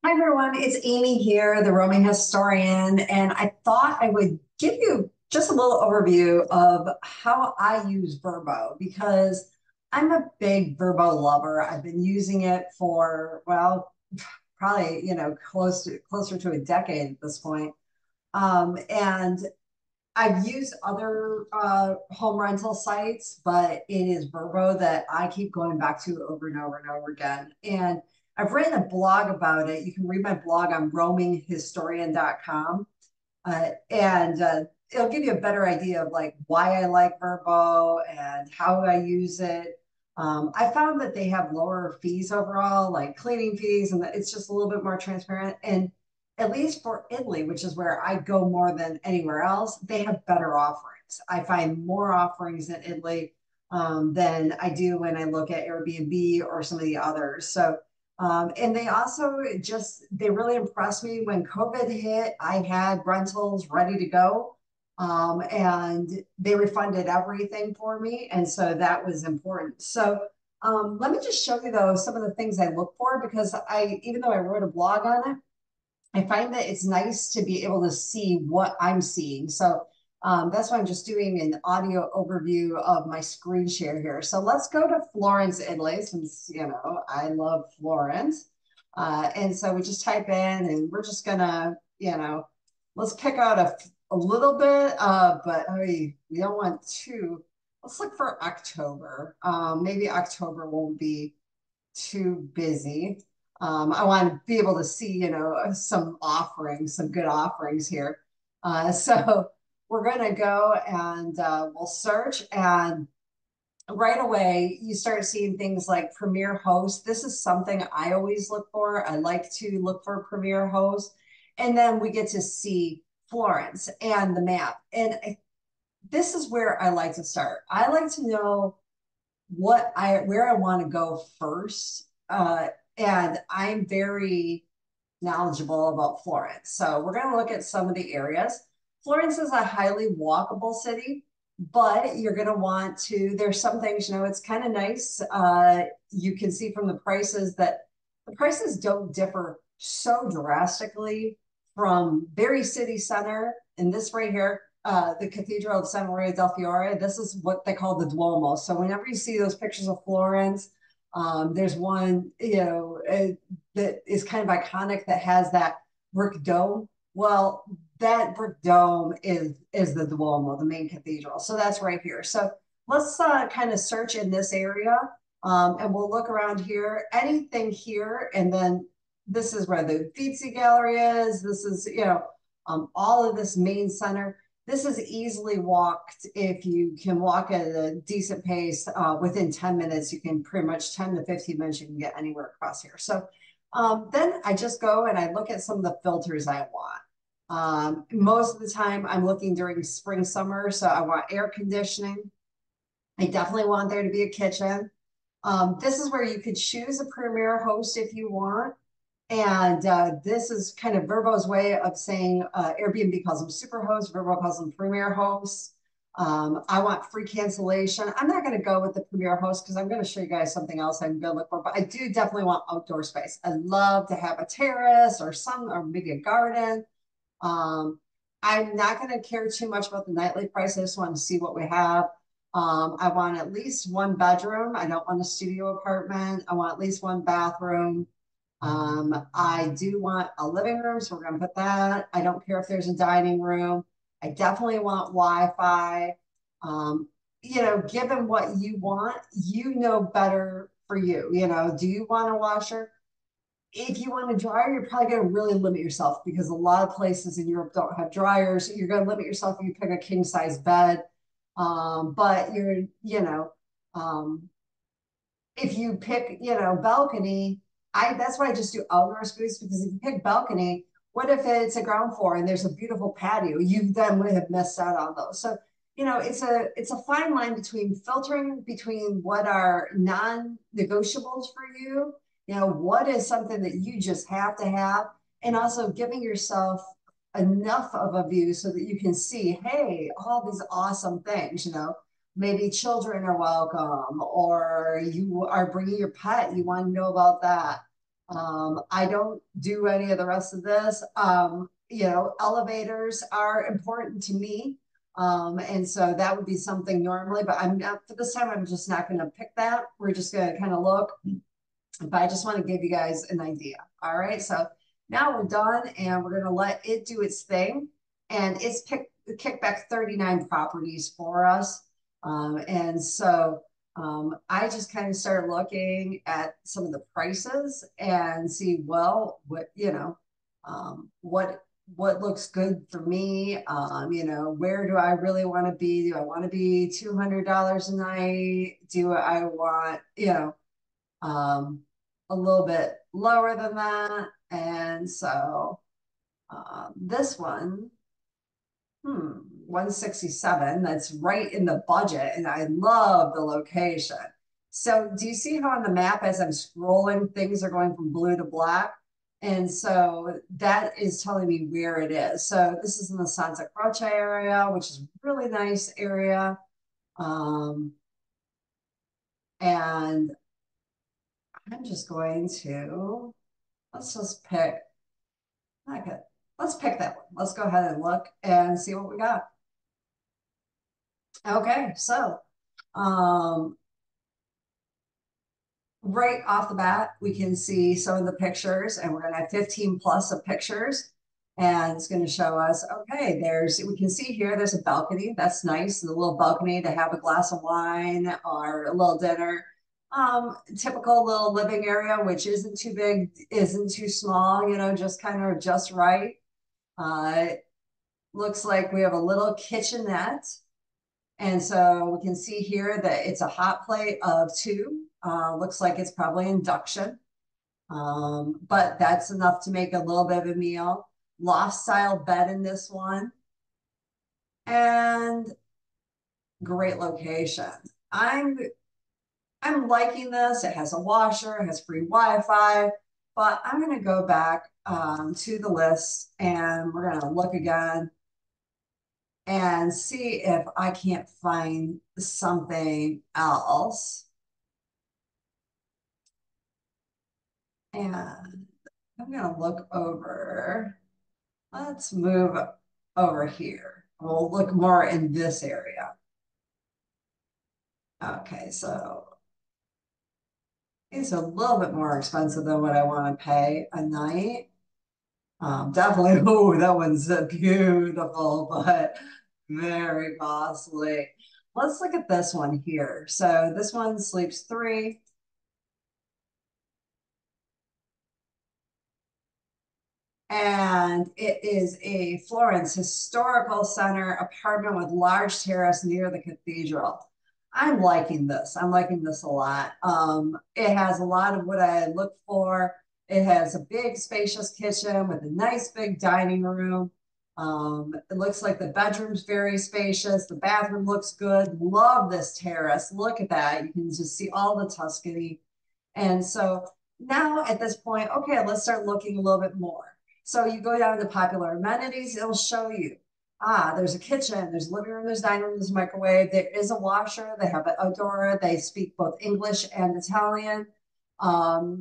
Hi everyone, it's Amy here, the roaming historian, and I thought I would give you just a little overview of how I use VRBO because I'm a big VRBO lover. I've been using it for, well, probably, closer to a decade at this point. And I've used other home rental sites, but it is VRBO that I keep going back to over and over and over again. And I've written a blog about it. You can read my blog on roaminghistorian.com. And it'll give you a better idea of like why I like VRBO and how I use it. I found that they have lower fees overall, like cleaning fees, and it's just a little bit more transparent. And at least for Italy, which is where I go more than anywhere else, they have better offerings. I find more offerings in Italy than I do when I look at Airbnb or some of the others. And they also they really impressed me when COVID hit. I had rentals ready to go. And they refunded everything for me. And so that was important. Let me just show you though some of the things I look for because even though I wrote a blog on it, I find that it's nice to be able to see what I'm seeing. That's why I'm just doing an audio overview of my screen share here. So let's go to Florence, Italy, since, I love Florence. And so we just type in and we're just gonna, let's pick out a little bit, but I mean, we don't want to. Let's look for October. Maybe October won't be too busy. I want to be able to see, some offerings, some good offerings here. So we're going to go and we'll search. And right away, you start seeing things like Premier Host. This is something I always look for. I like to look for Premier Host. And then we get to see Florence and the map. This is where I like to start. I like to know where I want to go first. And I'm very knowledgeable about Florence. So we're going to look at some of the areas. Florence is a highly walkable city, but you're going to want to, there's some things, it's kind of nice. You can see from the prices that the prices don't differ so drastically from very city center. And this right here, the Cathedral of San Maria del Fiore, this is what they call the Duomo. So whenever you see those pictures of Florence, there's one, that is kind of iconic that has that brick dome. Well, that brick dome is the Duomo, the main cathedral. So that's right here. So let's kind of search in this area, and we'll look around here. Anything here, and then this is where the Uffizi Gallery is. This is, all of this main center. This is easily walked if you can walk at a decent pace. Within 10 minutes, you can pretty much 10 to 15 minutes, you can get anywhere across here. Then I just go and I look at some of the filters I want. Most of the time I'm looking during spring, summer. So I want air conditioning. I definitely want there to be a kitchen. This is where you could choose a premier host if you want. And this is kind of VRBO's way of saying Airbnb calls them superhosts, VRBO calls them premier hosts. I want free cancellation. I'm not going to go with the premier host because I'm going to show you guys something else I'm going to look for, but I do definitely want outdoor space. I love to have a terrace or maybe a garden. I'm not going to care too much about the nightly price. I just want to see what we have. I want at least one bedroom. I don't want a studio apartment. I want at least one bathroom. I do want a living room, so we're going to put that. I don't care if there's a dining room. I definitely want Wi-Fi. Given what you want, better for you. Do you want a washer? If you want a dryer, you're probably going to really limit yourself because a lot of places in Europe don't have dryers. You're going to limit yourself if you pick a king size bed. But if you pick, balcony, that's why I just do outdoor space because if you pick balcony, what if it's a ground floor and there's a beautiful patio? You then would have missed out on those. So, it's a fine line between filtering between what are non-negotiables for you, what is something that you just have to have, and also giving yourself enough of a view so that you can see, hey, all these awesome things, maybe children are welcome or you are bringing your pet, you want to know about that. I don't do any of the rest of this. Elevators are important to me. And so that would be something normally, but I'm not for this time. I'm just not going to pick that. We're just going to kind of look, but I just want to give you guys an idea. All right. So now we're done and we're going to let it do its thing. And it's kicked back 39 properties for us. I just kind of started looking at some of the prices and see, well, what looks good for me. Where do I really want to be? Do I want to be $200 a night? Do I want, um, a little bit lower than that? And so this one, 167, that's right in the budget, and I love the location. So do you see how on the map, as I'm scrolling, things are going from blue to black? And so that is telling me where it is. So this is in the Santa Croce area, which is a really nice area. Um, and I'm just going to, let's just pick, okay, let's pick that one. Let's go ahead and look and see what we got. Okay, so um, right off the bat, we can see some of the pictures, and we're going to have 15 plus of pictures. And it's going to show us, okay, we can see here, there's a balcony. That's nice. The little balcony to have a glass of wine or a little dinner. Typical little living area, which isn't too big, isn't too small, just kind of just right. Looks like we have a little kitchenette. And so we can see here that it's a hot plate of two. Looks like it's probably induction, but that's enough to make a little bit of a meal. Loft style bed in this one, and great location. I'm liking this. It has a washer, it has free Wi-Fi, but I'm going to go back to the list and we're going to look again and see if I can't find something else. And I'm going to look over. Let's move over here. We'll look more in this area. Okay, so it's a little bit more expensive than what I want to pay a night. Definitely, oh, that one's beautiful, but very costly. Let's look at this one here. So this one sleeps three. And it is a Florence historical center apartment with large terrace near the cathedral. I'm liking this. I'm liking this a lot. It has a lot of what I look for. It has a big, spacious kitchen with a nice big dining room. It looks like the bedroom's very spacious. The bathroom looks good. Love this terrace. Look at that. You can just see all the Tuscany. And so now at this point, okay, let's start looking a little bit more. So you go down to popular amenities, it'll show you. There's a kitchen, there's a living room, there's dining room, there's a microwave, there is a washer, they have an outdoor, they speak both English and Italian.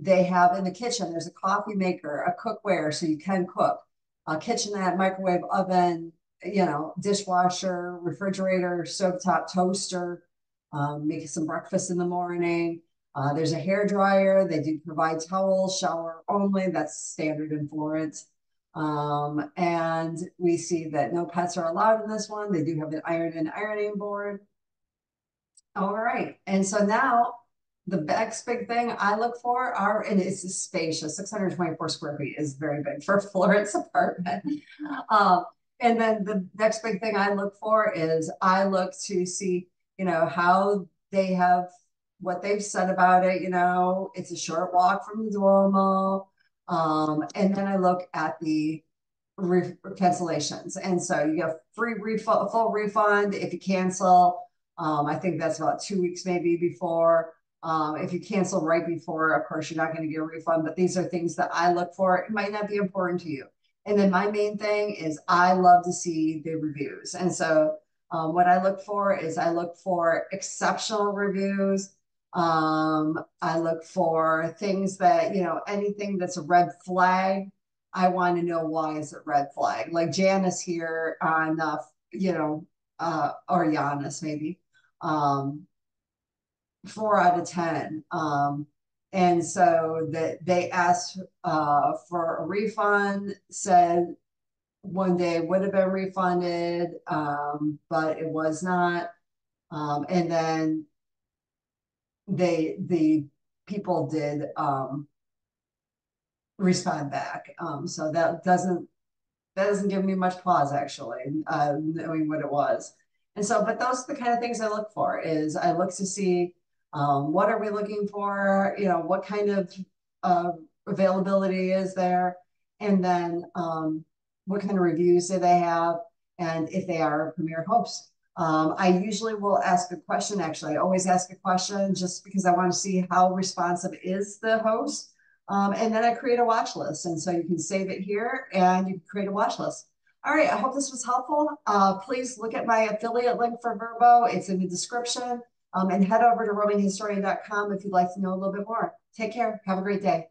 They have in the kitchen, there's a coffee maker, a cookware, so you can cook, a kitchenette, microwave oven, dishwasher, refrigerator, stovetop toaster, making some breakfast in the morning. There's a hair dryer. They do provide towels, shower only. That's standard in Florence. And we see that no pets are allowed in this one. They do have an iron and ironing board. All right. And so now the next big thing I look for and it's spacious, 624 square feet is very big for a Florence apartment. Um, and then the next big thing I look for is I look to see, how they have what they've said about it. It's a short walk from the Duomo. And then I look at the cancellations. And so you get free refund, full refund if you cancel. I think that's about 2 weeks maybe before. If you cancel right before, of course, you're not going to get a refund, but these are things that I look for. It might not be important to you. And then my main thing is I love to see the reviews. And so what I look for is I look for exceptional reviews. I look for things that, anything that's a red flag. I want to know why is it red flag? Like Janice here on, or Giannis maybe, um, 4 out of 10. And so that they asked for a refund, said one day would have been refunded, but it was not. And then the people did respond back. So that doesn't give me much pause actually, knowing what it was. And so, but those are the kind of things I look for. Is I look to see what are we looking for, what kind of uh, availability is there, and then what kind of reviews do they have, and if they are a premier host. I usually will ask a question. Actually, I always ask a question just because I want to see how responsive is the host. And then I create a watch list. And so you can save it here and you can create a watch list. All right, I hope this was helpful. Please look at my affiliate link for VRBO. It's in the description. And head over to roaminghistorian.com if you'd like to know a little bit more. Take care. Have a great day.